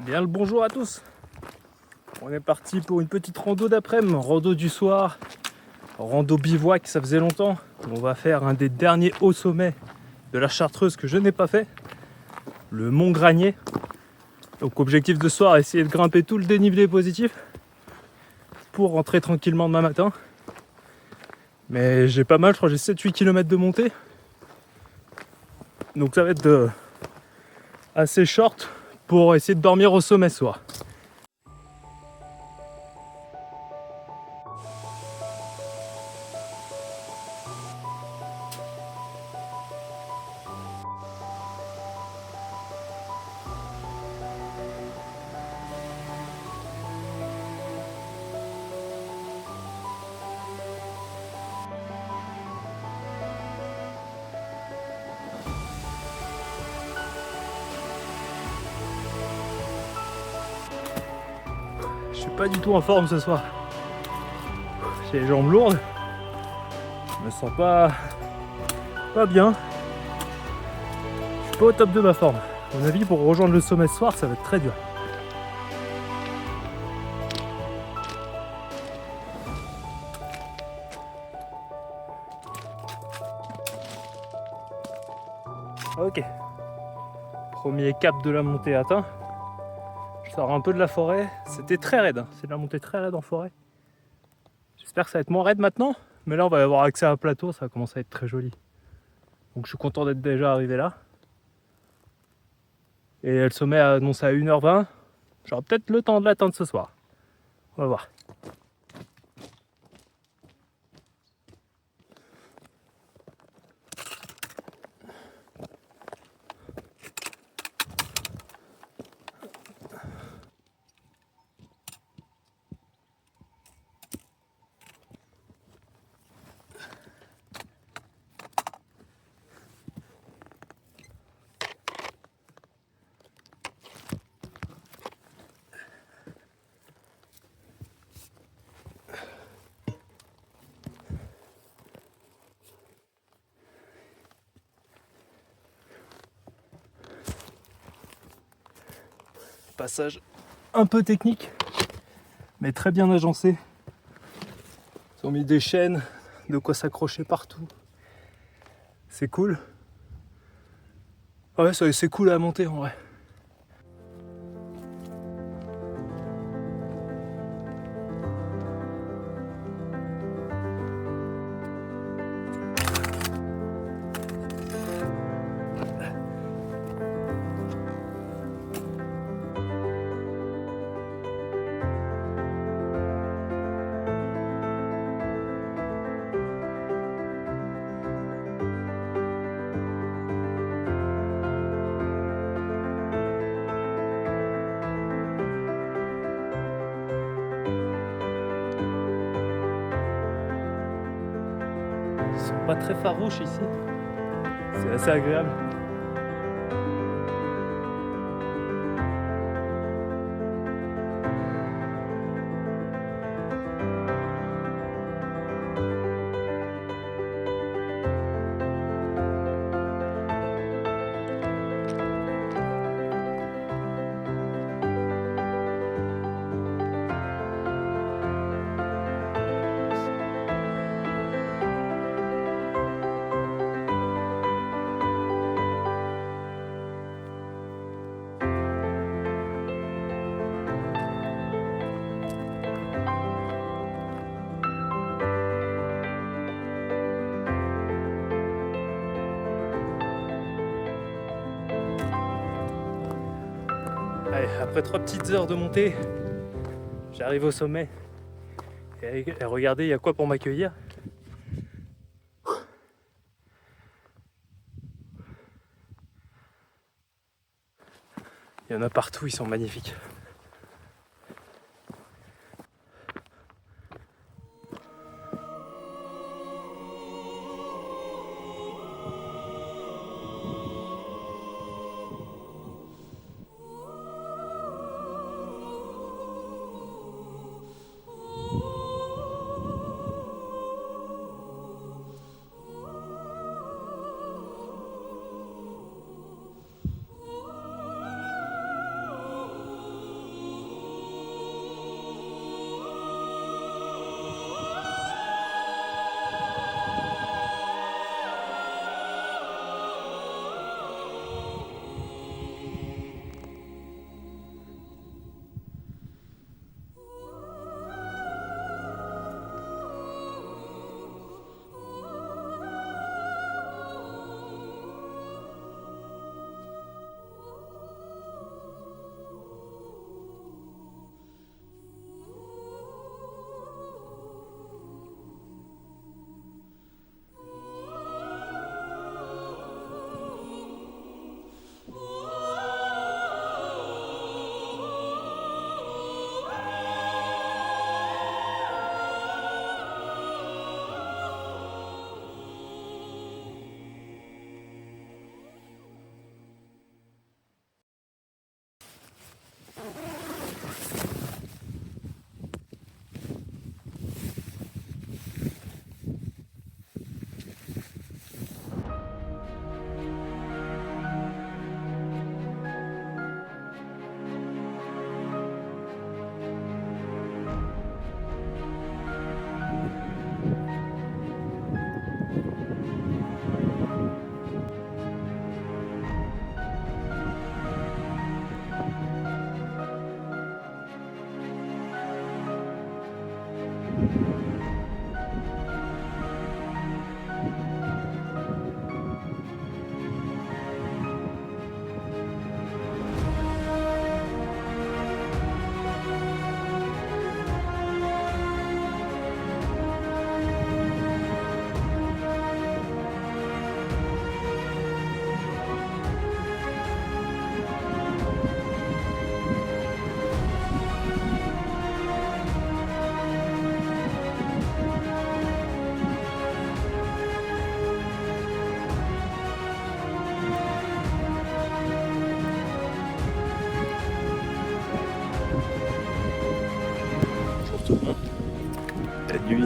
Bien le bonjour à tous. On est parti pour une petite rando d'après-midi, rando du soir, rando bivouac, ça faisait longtemps. On va faire un des derniers hauts sommets de la Chartreuse que je n'ai pas fait, le Mont Granier. Donc objectif de ce soir, essayer de grimper tout le dénivelé positif pour rentrer tranquillement demain matin. Mais j'ai pas mal, je crois que j'ai 7-8 km de montée. Donc ça va être assez short pour essayer de dormir au sommet ce soir. Je suis pas du tout en forme ce soir. J'ai les jambes lourdes. Je me sens pas bien. Je suis pas au top de ma forme. À mon avis, pour rejoindre le sommet ce soir, ça va être très dur. Ok. Premier cap de la montée atteint. Je sors un peu de la forêt. C'était très raide. Hein. C'est de la montée très raide en forêt. J'espère que ça va être moins raide maintenant. Mais là, on va avoir accès à un plateau. Ça va commencer à être très joli. Donc je suis content d'être déjà arrivé là. Et le sommet a annoncé à 1h20. J'aurai peut-être le temps de l'atteindre ce soir. On va voir. Passage un peu technique, mais très bien agencé. Ils ont mis des chaînes, de quoi s'accrocher partout. C'est cool. Ouais, c'est cool à monter en vrai. Ils sont pas très farouches ici. C'est assez agréable. Allez, après 3 petites heures de montée, j'arrive au sommet. Et regardez, il y a quoi pour m'accueillir. Il y en a partout, ils sont magnifiques.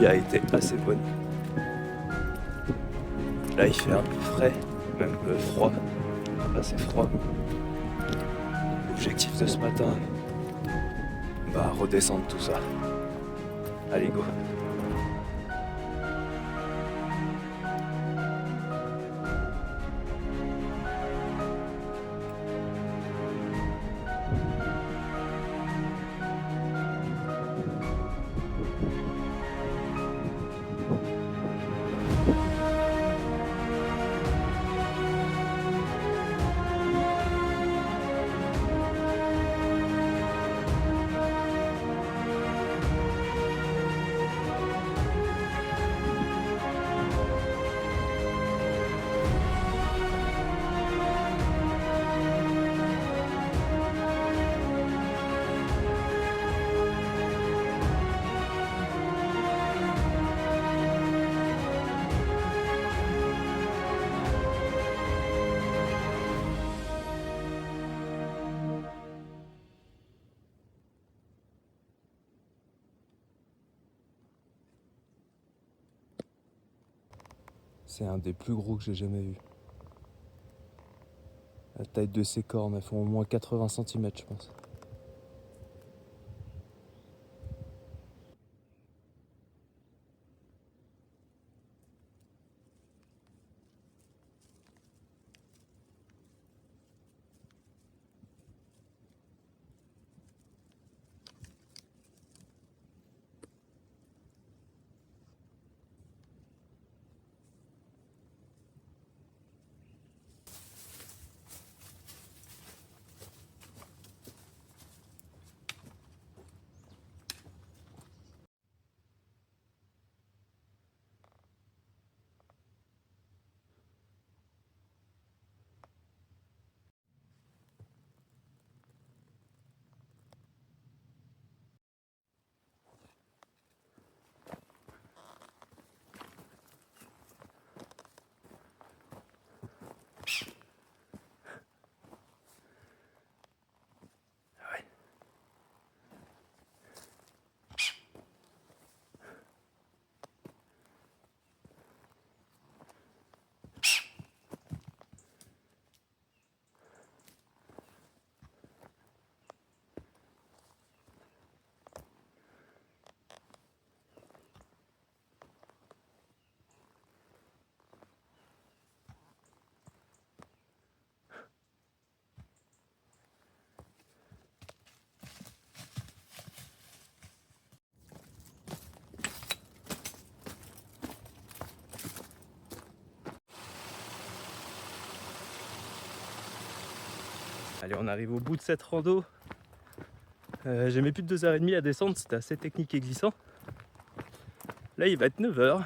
a été assez bonne. Là il fait un peu frais, même froid, assez froid. L'objectif de ce matin, redescendre tout ça. Allez go. C'est un des plus gros que j'ai jamais vu. La taille de ses cornes, elles font au moins 80 cm, je pense. Allez, on arrive au bout de cette rando. J'ai mis plus de 2h30 à descendre, c'était assez technique et glissant. Là, il va être 9h.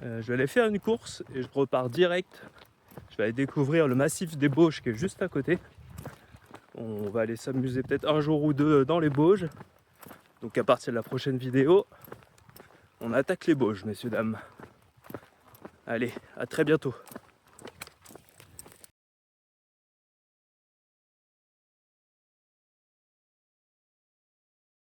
Je vais aller faire une course et je repars direct. Je vais aller découvrir le massif des Bauges qui est juste à côté. On va aller s'amuser peut-être un jour ou deux dans les Bauges. Donc à partir de la prochaine vidéo, on attaque les Bauges, messieurs, dames. Allez, à très bientôt.